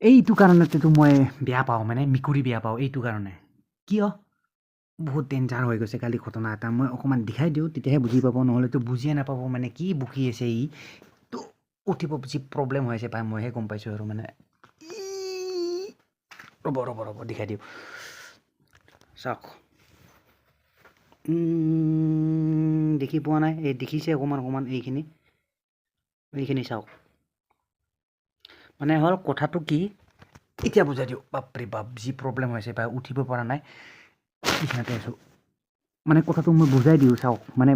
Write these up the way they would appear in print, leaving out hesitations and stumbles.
এইটো কাৰণতেতো মই বেয়া পাওঁ মানে মেকুৰী বেয়া পাওঁ এইটো কাৰণে কিয় বহুত ডেঞ্জাৰ হৈ গৈছে কালি ঘটনা এটা মই অকণমান দেখাই দিওঁ তেতিয়াহে বুজি পাব নহ'লেতো বুজিয়ে নাপাব মানে কি বকি আছে ই তো উঠিব যি প্ৰব্লেম হৈ আছে পাই মইহে গম পাইছোঁ আৰু মানে ৰ'ব দেখাই দিওঁ চাওক দেখি পোৱা নাই এই দেখিছে অকণমান এইখিনি চাওক মানে হ'ল কথাটো কি এতিয়া বুজাই দিওঁ বাপৰে বাপ যি প্ৰব্লেম হৈছে বা উঠিব পৰা নাই বিচনাতে আছোঁ মানে কথাটো মই বুজাই দিওঁ চাওক মানে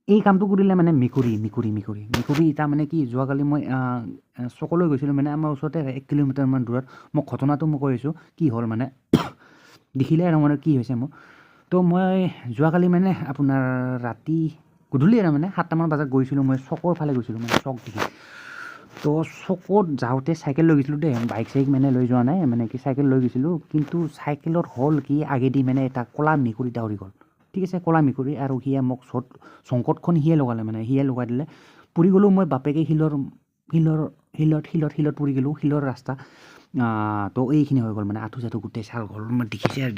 এই কামটো কৰিলে মানে মেকুৰী তাৰ মানে কি যোৱাকালি মই চকলৈ গৈছিলোঁ মানে আমাৰ ওচৰতে 1 কিলোমিটাৰমান দূৰত মই ঘটনাটো মই কৈ আছোঁ কি হ'ল মানে দেখিলে আৰু মানে কি হৈছে মোৰ তো মই যোৱাকালি মানে আপোনাৰ ৰাতি গধূলি আৰু মানে 7টামান বজাত গৈছিলোঁ মই চকৰ ফালে গৈছিলোঁ মানে চক দেখি তো চকত যাওঁতে চাইকেল লৈ গৈছিলোঁ দেই বাইক চাইক মানে লৈ যোৱা নাই মানে কি চাইকেল লৈ গৈছিলোঁ কিন্তু চাইকেলত হ'ল কি আগেদি মানে এটা ক'লা মেকুৰী দাউৰি গ'ল ঠিক আছে ক'লা মেকুৰী আৰু সিয়ে মোক চংকতখন সিয়ে লগালে মানে সিয়ে লগাই দিলে পৰি গ'লোঁ মই বাপেকে শিলত পৰি গ'লোঁ শিলৰ ৰাস্তা তো এইখিনি হৈ গ'ল মানে আঁঠু চাঠু গোটেই ছাল গ'ল মই দেখিছে আৰু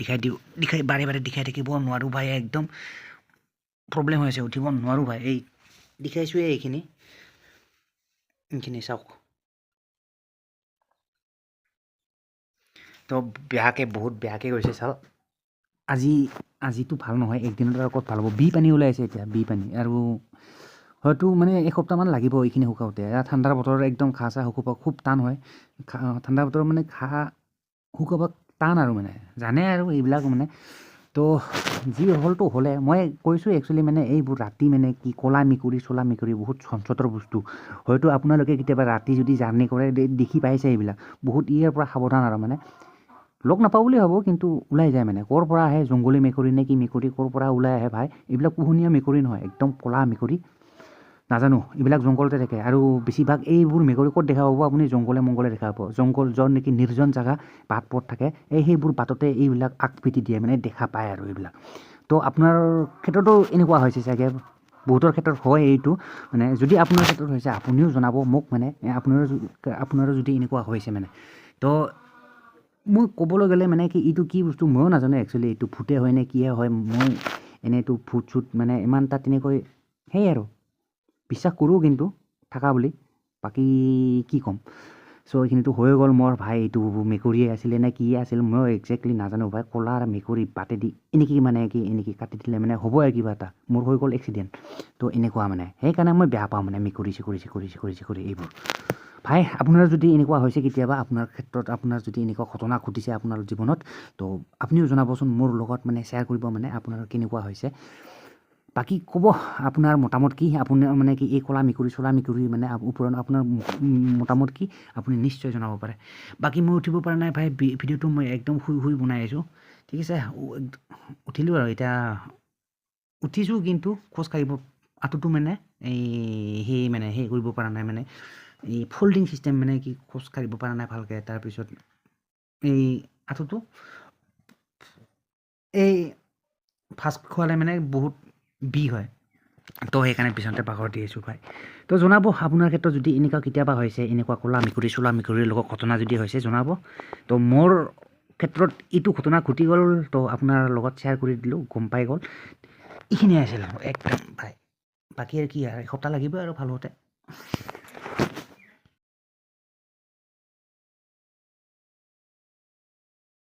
দেখাই বাৰে দেখাই থাকিব নোৱাৰোঁ ভাই একদম প্ৰব্লেম হৈছে উঠিব নোৱাৰোঁ ভাই এই দেখাইছোঁৱে এইখিনি চাওক তো বহুত বেয়াকৈ গৈছে চাওক আজিতো ভাল নহয় একদিনত আৰু ক'ত ভাল হ'ব পানী ওলাইছে এতিয়া পানী আৰু হয়তো মানে এসপ্তাহমান লাগিব এইখিনি শুকাওঁতে ঠাণ্ডাৰ বতৰত একদম ঘাঁ চাহ শুকাব খুব টান হয় ঠাণ্ডা বতৰত মানে ঘাঁ শুকাব টান আৰু মানে জানে আৰু এইবিলাক মানে তো যি হ'লতো হ'লে মই কৈছোঁ একচুৱেলি মানে এইবোৰ ৰাতি মানে কি ক'লা মেকুৰী বহুত চঞ্চতৰ বস্তু হয়তো আপোনালোকে কেতিয়াবা ৰাতি যদি জাৰ্ণি কৰে দেখি পাইছে এইবিলাক বহুত ইয়াৰ পৰা সাৱধান আৰু মানে লগ নাপাওঁ বুলি ভাবোঁ কিন্তু ওলাই যায় মানে ক'ৰ পৰা আহে জংঘলী মেকুৰী নে কি মেকুৰী ক'ৰ পৰা ওলাই আহে ভাই এইবিলাক পোহনীয়া মেকুৰী নহয় একদম ক'লা মেকুৰী নাজানো এইবিলাক জংঘলতে থাকে আৰু বেছিভাগ এইবোৰ মেকুৰী ক'ত দেখা পাব আপুনি মংগলে দেখা পাব জংঘল য'ত নেকি নিৰ্জন জেগা বাট পথ থাকে সেইবোৰ বাটতে এইবিলাক আকৃতি দিয়ে মানে দেখা পায় আৰু এইবিলাক তো আপোনাৰ ক্ষেত্ৰতো এনেকুৱা হৈছে চাগে বহুতৰ ক্ষেত্ৰত হয় এইটো মানে যদি আপোনাৰ ক্ষেত্ৰত হৈছে আপুনিও জনাব মোক মানে আপোনাৰো যদি এনেকুৱা হৈছে মানে তো মই ক'বলৈ গ'লে মানে কি এইটো কি বস্তু ময়ো নাজানো একচুৱেলি এইটো ভূতে হয় নে কিয়ে হয় মই এনেইতো ভূত চুত মানে ইমান এটা তেনেকৈ সেই আৰু বিশ্বাস কৰোঁ কিন্তু থাকা বুলি বাকী কি ক'ম চ' এইখিনিতো হৈ গ'ল মোৰ ভাই এইটো মেকুৰীয়ে আছিলে নে কিয়ে আছিল মই একজেক্টলি নাজানো ভাই ক'লা মেকুৰী বাটেদি এনেকৈ কাটি দিলে মানে হ'ব আৰু কিবা এটা মোৰ হৈ গ'ল এক্সিডেণ্ট তো এনেকুৱা মানে সেইকাৰণে মই বেয়া পাওঁ মানে মেকুৰী চিকুৰি এইবোৰ ভাই আপোনাৰ যদি এনেকুৱা হৈছে কেতিয়াবা আপোনাৰ ক্ষেত্ৰত আপোনাৰ যদি এনেকুৱা ঘটনা ঘটিছে আপোনাৰ জীৱনত তো আপুনিও জনাবচোন মোৰ লগত মানে শ্বেয়াৰ কৰিব মানে আপোনাৰ কেনেকুৱা হৈছে বাকী ক'ব আপোনাৰ মতামত কি আপোনাৰ মানে কি এই ক'লা মেকুৰী মানে ওপৰত আপোনাৰ মতামত কি আপুনি নিশ্চয় জনাব পাৰে বাকী মই উঠিব পৰা নাই ভাই ভিডিঅ'টো মই একদম শুই বনাই আছোঁ ঠিক আছে উঠিলোঁ আৰু এতিয়া উঠিছোঁ কিন্তু খোজকাঢ়িব আঁঠুটো মানে সেই কৰিব পৰা নাই মানে এই ফল্ডিং চিষ্টেম মানে কি খোজ কাঢ়িব পৰা নাই ভালকৈ তাৰপিছত এই আঁঠুটো এই ফাষ্ট খোৱালে মানে বহুত বিষ হয় তো সেইকাৰণে পিছতে বাগৰ দি আছোঁ ভাই তো জনাব আপোনাৰ ক্ষেত্ৰত যদি এনেকুৱা কেতিয়াবা হৈছে এনেকুৱা ক'লা মেকুৰীৰ লগত ঘটনা যদি হৈছে জনাব তো মোৰ ক্ষেত্ৰত এইটো ঘটনা ঘটি গ'ল তো আপোনাৰ লগত শ্বেয়াৰ কৰি দিলোঁ গম পাই গ'ল এইখিনিয়ে আছিল একদম ভাই বাকী আৰু কি আৰু এসপ্তাহ লাগিব আৰু ভাল হওঁতে